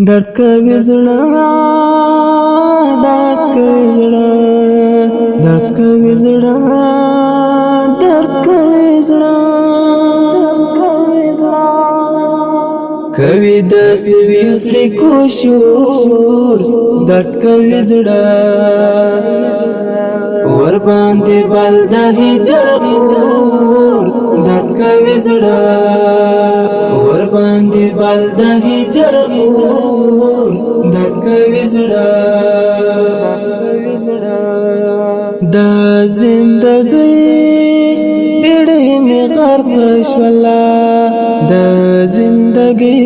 درد کوي زړه درد کوي زړه درد کوي زړه درد کوي زړه کوي د سویس لیکو شور درد کوي زړه ور باندې بل د هجر درد کوي زړه ور باندې بل د هجر درد کوي زړه د زندګۍ بیړۍ می غرق شولا د زندګۍ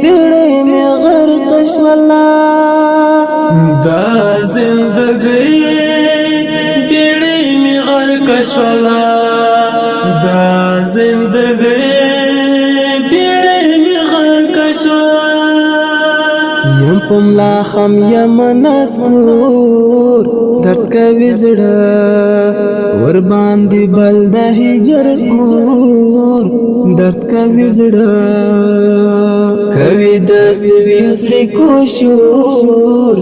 بیړۍ می غرق شولا د زندګۍ بیړۍ می غرق شولا د زندګۍ بیړۍ می غرق شولا یم پملا خم یم نسکور درد کوي زړه ور باندې بل د هجر اور درد کوي زړه کوي د سویس لیکو شور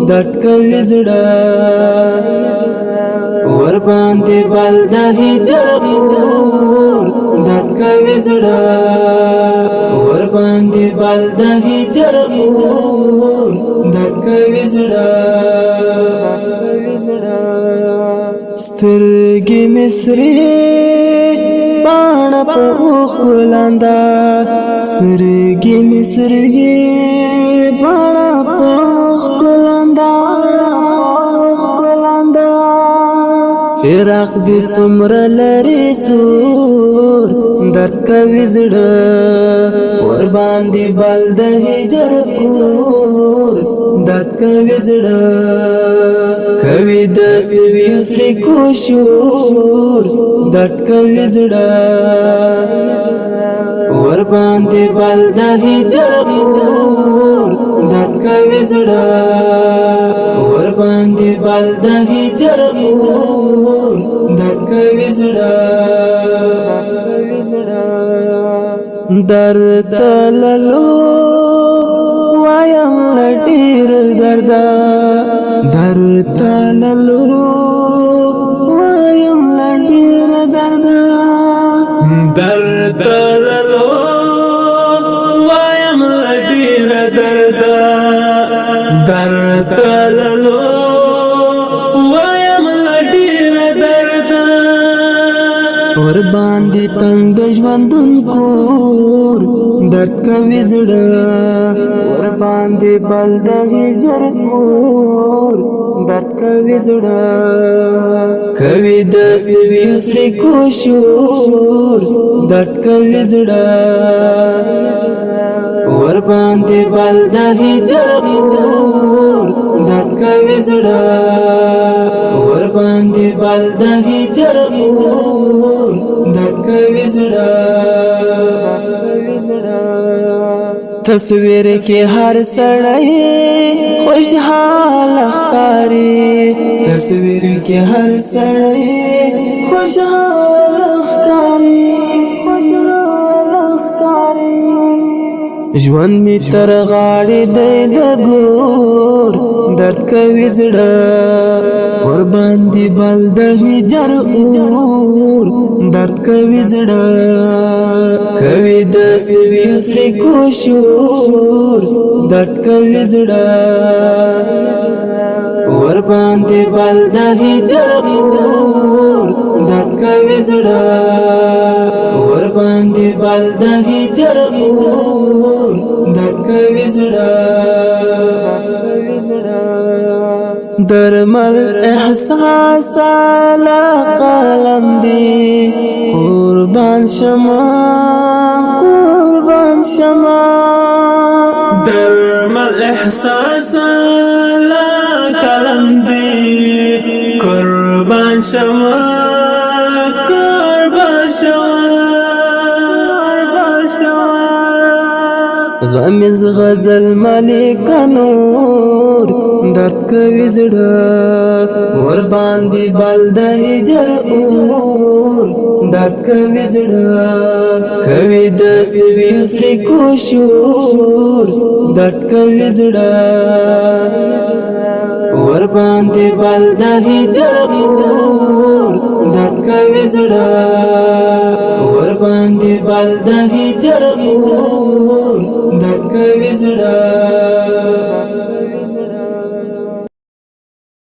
درد کوي زړه ور باندې بل د هجر اور درد کوي زړه ور باندې بل د هجر اور درد کوي زړه سترګې مصری باڼه په اوښ ګلاندا سترګې مصری باڼه په اوښ ګلاندا فراق دې څومره لري سور درد کوي زړه ور باندې بل د هجر اور درد کوي زړه کوي د سویس لیکو شور درد کوي زړه ور باندې بل د هجر اور درد کوي زړه ور باندې بل د هجر اور درد کوي زړه درد تللو وایم لټیر درد درد تللو وایم لټیر درد درد تللو وایم لټیر درد درد تللو وایم لټیر درد ور باندې تنگ ژوندون کور درد کوي زړه ور باندې بل د هجر اور درد کوي زړه کوي د سویس لیکو شور درد کوي زړه ور باندې بل د هجر اور درد کوي زړه ور باندې بل د هجر اور درد کوي زړه تصویر کې هر سړی خوشحال ښکاري تصویر کې هر سړی خوشحال ښکاري ژوند می تر غاړې دی د ګور درد کوي زړه ور باندې بل د هجر اور درد کوي زړه کوي د سویس لیکو شور درد کوي زړه ور باندې بل د هجر اور درد کوي زړه ور باندې بل د هجر اور درد کوي زړه درمل احساس لا قلم دی قربان شما قربان شما درمل احساس لا قلم دی قربان شما قربان شما تمیز غزل ملک نور درد کوي زړه ور باندې بل د هجر اور درد کوي زړه کوي د سویس لیکو شور درد کوي زړه ور باندې بل د هجر اور درد کوي زړه ور باندې بل د هجر اور درد کوي زړه